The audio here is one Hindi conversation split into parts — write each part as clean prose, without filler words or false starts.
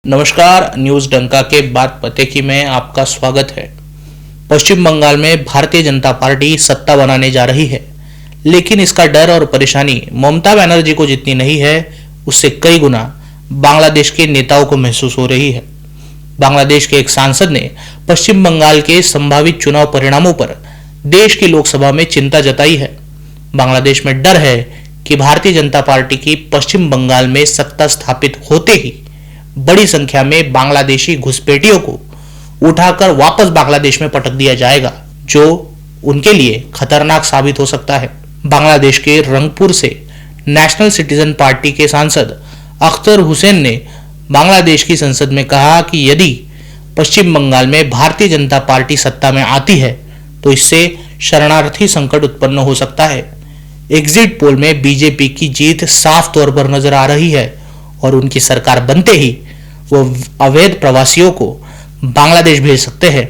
नमस्कार, न्यूज डंका के बाद पते की में आपका स्वागत है। पश्चिम बंगाल में भारतीय जनता पार्टी सत्ता बनाने जा रही है, लेकिन इसका डर और परेशानी ममता बनर्जी को जितनी नहीं है, उससे कई गुना बांग्लादेश के नेताओं को महसूस हो रही है। बांग्लादेश के एक सांसद ने पश्चिम बंगाल के संभावित चुनाव परिणामों पर देश की लोकसभा में चिंता जताई है। बांग्लादेश में डर है कि भारतीय जनता पार्टी की पश्चिम बंगाल में सत्ता स्थापित होते ही बड़ी संख्या में बांग्लादेशी घुसपैठियों को उठाकर वापस बांग्लादेश में पटक दिया जाएगा, जो उनके लिए खतरनाक साबित हो सकता है। बांग्लादेश के रंगपुर से नेशनल सिटीजन पार्टी के सांसद अख्तर हुसैन ने बांग्लादेश की संसद में कहा कि यदि पश्चिम बंगाल में भारतीय जनता पार्टी सत्ता में आती है तो इससे शरणार्थी संकट उत्पन्न हो सकता है। एग्जिट पोल में बीजेपी की जीत साफ तौर पर नजर आ रही है और उनकी सरकार बनते ही वो अवैध प्रवासियों को बांग्लादेश भेज सकते हैं।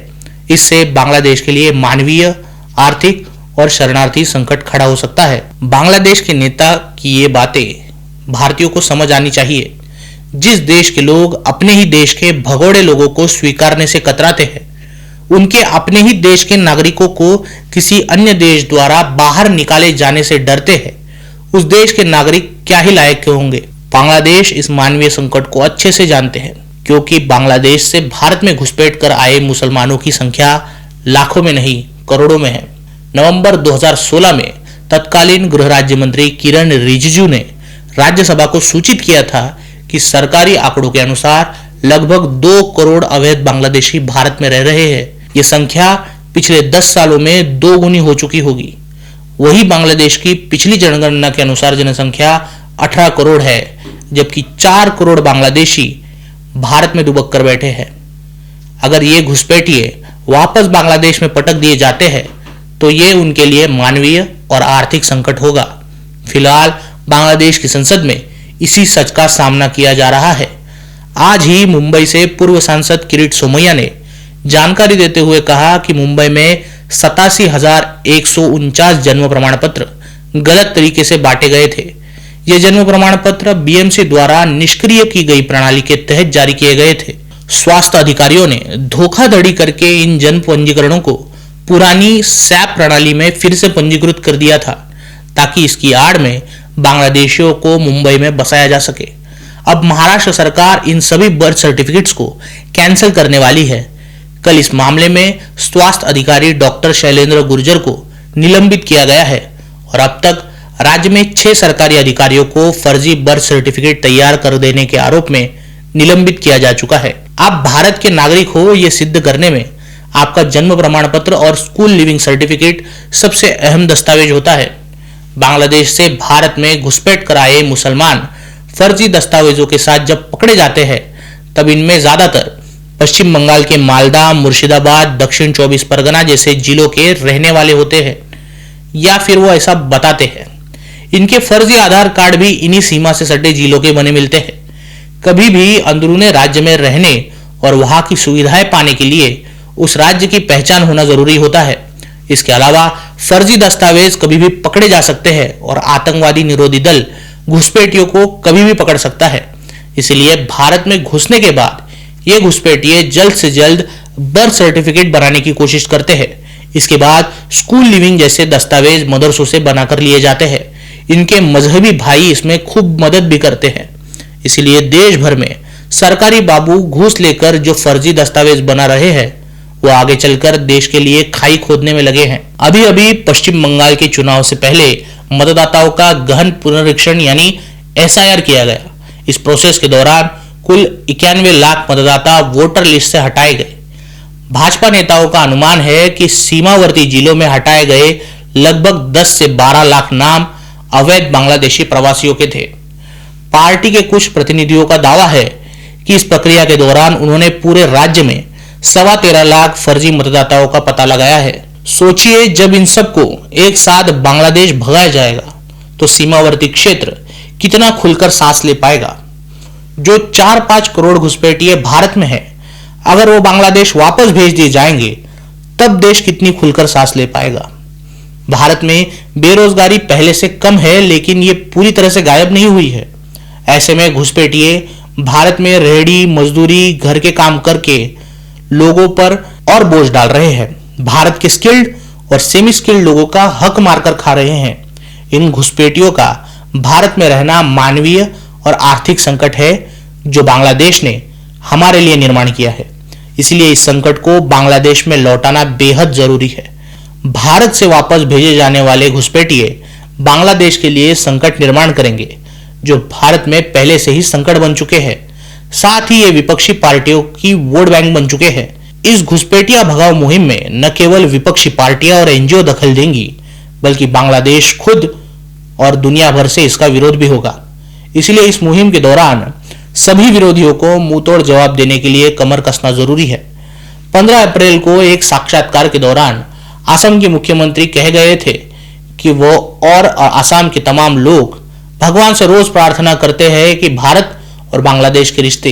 इससे बांग्लादेश के लिए मानवीय, आर्थिक और शरणार्थी संकट खड़ा हो सकता है। बांग्लादेश के नेता की ये बातें भारतीयों को समझ आनी चाहिए। जिस देश के लोग अपने ही देश के भगोड़े लोगों को स्वीकारने से कतराते हैं, उनके अपने ही देश के नागरिकों को किसी अन्य देश द्वारा बाहर निकाले जाने से डरते हैं, उस देश के नागरिक क्या ही लायक होंगे। बांग्लादेश इस मानवीय संकट को अच्छे से जानते हैं, क्योंकि बांग्लादेश से भारत में घुसपैठ कर आए मुसलमानों की संख्या लाखों में नहीं करोड़ों में है। नवंबर 2016 में तत्कालीन गृह राज्य मंत्री किरण रिजिजू ने राज्यसभा को सूचित किया था कि सरकारी आंकड़ों के अनुसार लगभग 2 करोड़ अवैध बांग्लादेशी भारत में रह रहे हैं। ये संख्या पिछले 10 सालों में 2 गुनी हो चुकी होगी। वही बांग्लादेश की पिछली जनगणना के अनुसार जनसंख्या 18 करोड़ है, जबकि 4 करोड़ बांग्लादेशी भारत में दुबक कर बैठे हैं। अगर ये घुसपैठिए वापस बांग्लादेश में पटक दिए जाते हैं तो ये उनके लिए मानवीय और आर्थिक संकट होगा। फिलहाल बांग्लादेश की संसद में इसी सच का सामना किया जा रहा है। आज ही मुंबई से पूर्व सांसद किरीट सोमैया ने जानकारी देते हुए कहा कि मुंबई में 87,149 जन्म प्रमाण पत्र गलत तरीके से बांटे गए थे। ये जन्म प्रमाण पत्र बीएमसी द्वारा निष्क्रिय की गई प्रणाली के तहत जारी किए गए थे। स्वास्थ्य अधिकारियों ने धोखाधड़ी करके इन जन्म पंजीकरणों को पुरानी सैप प्रणाली में फिर से पंजीकृत कर दिया था, ताकि इसकी आड़ में बांग्लादेशियों को मुंबई में बसाया जा सके। अब महाराष्ट्र सरकार इन सभी बर्थ सर्टिफिकेट्स को कैंसिल करने वाली है। कल इस मामले में स्वास्थ्य अधिकारी डॉक्टर शैलेंद्र गुर्जर को निलंबित किया गया है और अब तक राज्य में 6 सरकारी अधिकारियों को फर्जी बर्थ सर्टिफिकेट तैयार कर देने के आरोप में निलंबित किया जा चुका है। आप भारत के नागरिक हो ये सिद्ध करने में आपका जन्म प्रमाण पत्र और स्कूल लिविंग सर्टिफिकेट सबसे अहम दस्तावेज होता है। बांग्लादेश से भारत में घुसपैठ कर आए मुसलमान फर्जी दस्तावेजों के साथ जब पकड़े जाते हैं, तब इनमें ज्यादातर पश्चिम बंगाल के मालदा, मुर्शिदाबाद, दक्षिण 24 परगना जैसे जिलों के रहने वाले होते हैं, या फिर वो ऐसा बताते हैं। इनके फर्जी आधार कार्ड भी इन्हीं सीमा से सटे जिलों के बने मिलते हैं। कभी भी अंदरूने राज्य में रहने और वहां की सुविधाएं पाने के लिए उस राज्य की पहचान होना जरूरी होता है। इसके अलावा फर्जी दस्तावेज कभी भी पकड़े जा सकते हैं और आतंकवादी निरोधी दल घुसपैठियों को कभी भी पकड़ सकता है। इसलिए भारत में घुसने के बाद ये घुसपैठिए जल्द से जल्द बर्थ सर्टिफिकेट बनाने की कोशिश करते हैं। इसके बाद स्कूल लिविंग जैसे दस्तावेज मदरसों से बनाकर लिए जाते हैं। इनके मजहबी भाई इसमें खूब मदद भी करते हैं। इसलिए देश भर में सरकारी बाबू घूस लेकर जो फर्जी दस्तावेज बना रहे हैं, वो आगे चलकर देश के लिए खाई खोदने में लगे हैं। अभी अभी पश्चिम बंगाल के चुनाव से पहले मतदाताओं का गहन पुनरीक्षण यानी SIR किया गया। इस प्रोसेस के दौरान कुल 91 लाख मतदाता वोटर लिस्ट से हटाए गए। भाजपा नेताओं का अनुमान है कि सीमावर्ती जिलों में हटाए गए लगभग 10 से 12 लाख नाम अवैध बांग्लादेशी प्रवासियों के थे। पार्टी के कुछ प्रतिनिधियों का दावा है कि इस प्रक्रिया के दौरान उन्होंने पूरे राज्य में 13.25 लाख फर्जी मतदाताओं का पता लगाया है। सोचिए, जब इन सबको एक साथ बांग्लादेश भगाया जाएगा तो सीमावर्ती क्षेत्र कितना खुलकर सांस ले पाएगा। जो 4-5 करोड़ घुसपैठिए भारत में है, अगर वो बांग्लादेश वापस भेज दिए जाएंगे तब देश कितनी खुलकर सांस ले पाएगा। भारत में बेरोजगारी पहले से कम है, लेकिन ये पूरी तरह से गायब नहीं हुई है। ऐसे में घुसपैठिए भारत में रेहड़ी मजदूरी घर के काम करके लोगों पर और बोझ डाल रहे हैं। भारत के स्किल्ड और सेमी स्किल्ड लोगों का हक मारकर खा रहे हैं। इन घुसपैठियों का भारत में रहना मानवीय और आर्थिक संकट है जो बांग्लादेश ने हमारे लिए निर्माण किया है। इसलिए इस संकट को बांग्लादेश में लौटाना बेहद जरूरी है। भारत से वापस भेजे जाने वाले घुसपैठिए बांग्लादेश के लिए संकट निर्माण करेंगे जो भारत में पहले से ही संकट बन चुके हैं। साथ ही ये विपक्षी पार्टियों की वोट बैंक बन चुके हैं। इस घुसपैठिया भगाओ मुहिम में न केवल विपक्षी पार्टियां और एनजीओ दखल देंगी बल्कि बांग्लादेश खुद और दुनिया भर से इसका विरोध भी होगा। इसलिए इस मुहिम के दौरान सभी विरोधियों को मुंहतोड़ जवाब देने के लिए कमर कसना जरूरी है। 15 अप्रैल को एक साक्षात्कार के दौरान असम के मुख्यमंत्री कह गए थे कि वो और असम के तमाम लोग भगवान से रोज प्रार्थना करते हैं कि भारत और बांग्लादेश के रिश्ते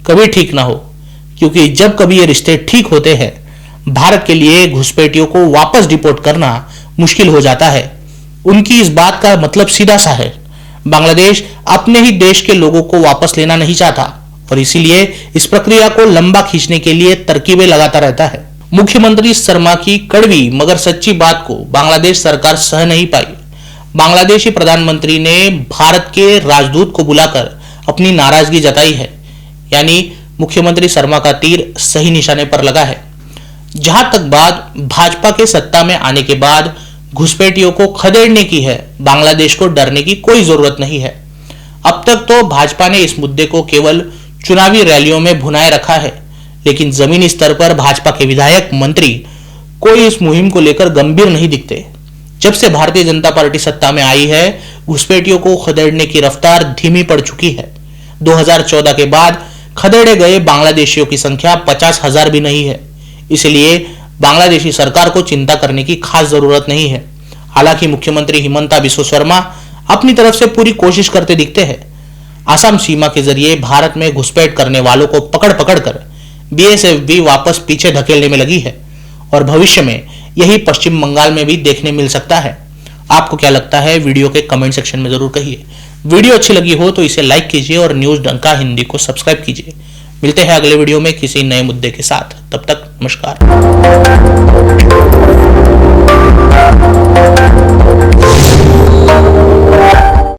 कभी ठीक ना हो, क्योंकि जब कभी ये रिश्ते ठीक होते हैं भारत के लिए घुसपैठियों को वापस डिपोर्ट करना मुश्किल हो जाता है। उनकी इस बात का मतलब सीधा सा है, बांग्लादेश अपने ही देश के लोगों को वापस लेना नहीं चाहता और इसीलिए इस प्रक्रिया को लंबा खींचने के लिए तरकीबें लगाता रहता है। मुख्यमंत्री शर्मा की कड़वी मगर सच्ची बात को बांग्लादेश सरकार सह नहीं पाई। बांग्लादेशी प्रधानमंत्री ने भारत के राजदूत को बुलाकर अपनी नाराजगी जताई है, यानी मुख्यमंत्री शर्मा का तीर सही निशाने पर लगा है। जहां तक बात भाजपा के सत्ता में आने के बाद घुसपैठियों को खदेड़ने की है, बांग्लादेश को डरने की कोई जरूरत नहीं है। अब तक तो भाजपा ने इस मुद्दे को केवल चुनावी रैलियों में भुनाए रखा है, लेकिन जमीनी स्तर पर भाजपा के विधायक मंत्री कोई इस मुहिम को लेकर गंभीर नहीं दिखते। जब से भारतीय जनता पार्टी सत्ता में आई है, घुसपैठियों को खदेड़ने की रफ्तार धीमी पड़ चुकी है। 2014 के बाद खदेड़े गए बांग्लादेशियों की संख्या 50,000 भी नहीं है। इसलिए बांग्लादेशी सरकार को चिंता करने की खास जरूरत नहीं है। हालांकि मुख्यमंत्री हिमंता बिस्वा शर्मा अपनी तरफ से पूरी कोशिश करते दिखते हैं। असम सीमा के जरिए भारत में घुसपैठ करने वालों को पकड़ पकड़ कर बीएसएफ भी वापस पीछे धकेलने में लगी है और भविष्य में यही पश्चिम बंगाल में भी देखने मिल सकता है। आपको क्या लगता है, वीडियो के कमेंट सेक्शन में जरूर कहिए। वीडियो अच्छी लगी हो तो इसे लाइक कीजिए और न्यूज डंका हिंदी को सब्सक्राइब कीजिए। मिलते हैं अगले वीडियो में किसी नए मुद्दे के साथ। तब तक नमस्कार।